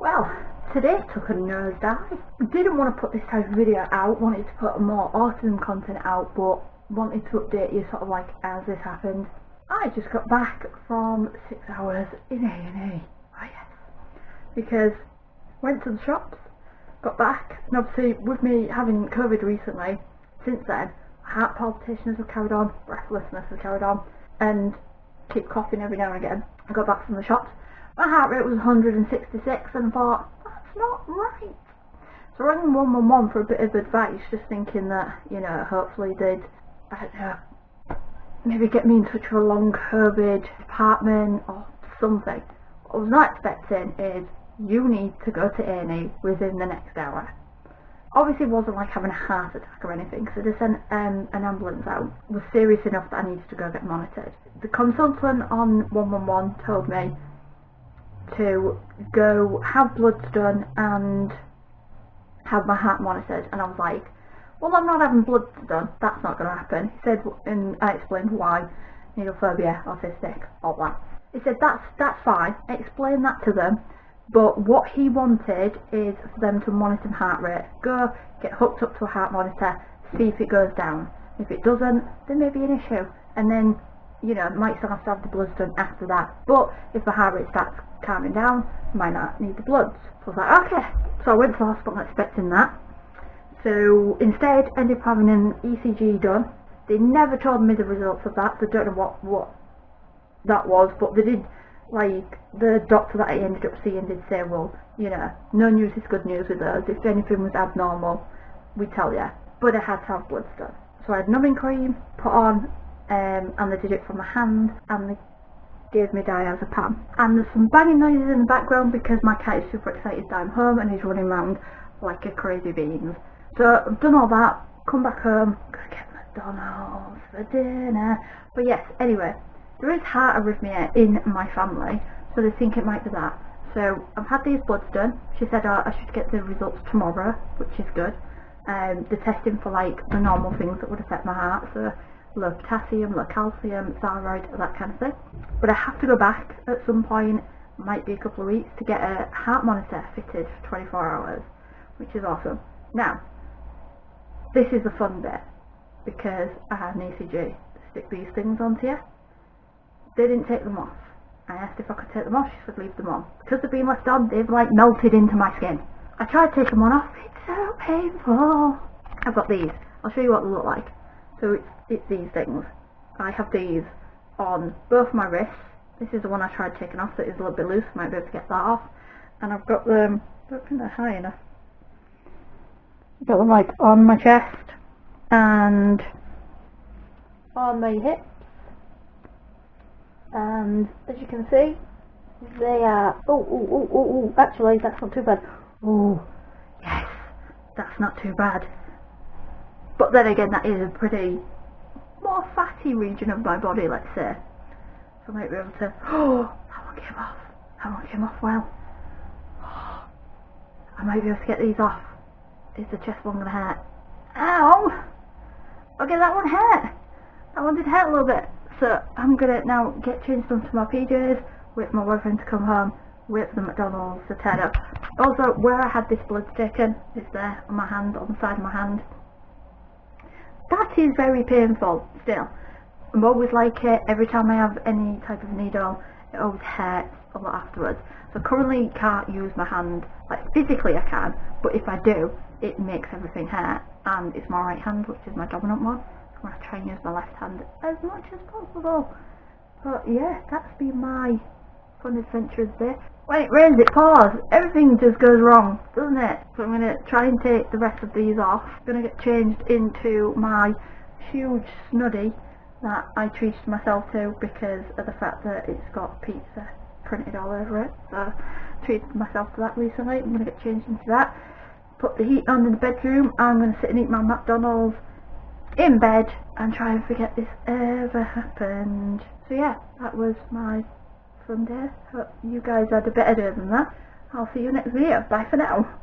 Well, today took a nosedive. Didn't want to put this type of video out, wanted to put more autism content out, but wanted to update you sort of like as this happened. I just got back from 6 hours in A&E. Oh yes. Because went to the shops, got back, and obviously with me having COVID recently, since then, heart palpitations have carried on, breathlessness has carried on, and keep coughing every now and again. I got back from the shops, my heart rate was 166 and I thought, that's not right. So I rang 111 for a bit of advice, just thinking that, you know, hopefully they'd, I don't know, maybe get me in touch with a long COVID department or something. What I was not expecting is, you need to go to A&E within the next hour. Obviously it wasn't like having a heart attack or anything, so they sent an ambulance out. It was serious enough that I needed to go get monitored. The consultant on 111 told me to go have bloods done and have my heart monitored, and I was like, well, I'm not having bloods done, that's not going to happen. He said, and I explained why, needle phobia, autistic, all that. He said, that's fine, I explained that to them, but what he wanted is for them to monitor my heart rate. Go, get hooked up to a heart monitor, see if it goes down. If it doesn't, there may be an issue, and then, you know, might still have to have the bloods done after that. But if the heart rate starts calming down, might not need the bloods. So I was like, okay. So I went to the hospital expecting that. So instead, ended up having an ECG done. They never told me the results of that, so I don't know what that was, but they did, like, the doctor that I ended up seeing did say, well, you know, no news is good news with us. If anything was abnormal, we tell you. But I had to have bloods done. So I had numbing cream put on, and they did it from my hand, and they gave me diazepam. And there's some banging noises in the background because my cat is super excited that I'm home and he's running around like a crazy beans. So I've done all that, come back home, gotta get McDonald's for dinner. But yes, anyway, there is heart arrhythmia in my family, so they think it might be that. So I've had these bloods done. She said I should get the results tomorrow, which is good. They're testing for like the normal things that would affect my heart, so low potassium, low calcium, thyroid, that kind of thing. But I have to go back at some point, might be a couple of weeks, to get a heart monitor fitted for 24 hours, which is awesome. Now, this is the fun bit, because I had an ECG to stick these things onto you. They didn't take them off. I asked if I could take them off, she said leave them on. Because they've been left on, they've like melted into my skin. I tried to take them on off, it's so painful. I've got these, I'll show you what they look like. So it's these things. I have these on both my wrists. This is the one I tried taking off, so it's a little bit loose, might be able to get that off. And I've got them, I don't think they're high enough. I've got them like on my chest and on my hips. And as you can see, they are, actually that's not too bad. Oh, yes, that's not too bad. But then again, that is a pretty more fatty region of my body, let's say. So I might be able to, that one came off. That one came off well. I might be able to get these off. Is the chest one going to hurt? Ow! Okay, that one hurt. That one did hurt a little bit. So I'm going to now get changed into my PJs, wait for my boyfriend to come home, wait for the McDonald's to turn up. Also, where I had this blood taken is there on my hand, on the side of my hand. That is very painful still. I'm always like it, every time I have any type of needle, it always hurts a lot afterwards. So currently can't use my hand, like physically I can, but if I do, it makes everything hurt. And it's my right hand, which is my dominant one. I'm going to try and use my left hand as much as possible. But yeah, that's been my fun adventure of this. When it rains it pours, everything just goes wrong, doesn't it? So I'm going to try and take the rest of these off. I'm going to get changed into my huge snuddy that I treated myself to because of the fact that it's got pizza printed all over it. So I treated myself to that recently. I'm going to get changed into that. Put the heat on in the bedroom. I'm going to sit and eat my McDonald's in bed and try and forget this ever happened. So yeah, that was my fun day. Hope you guys had a better day than that. I'll see you next video. Bye for now.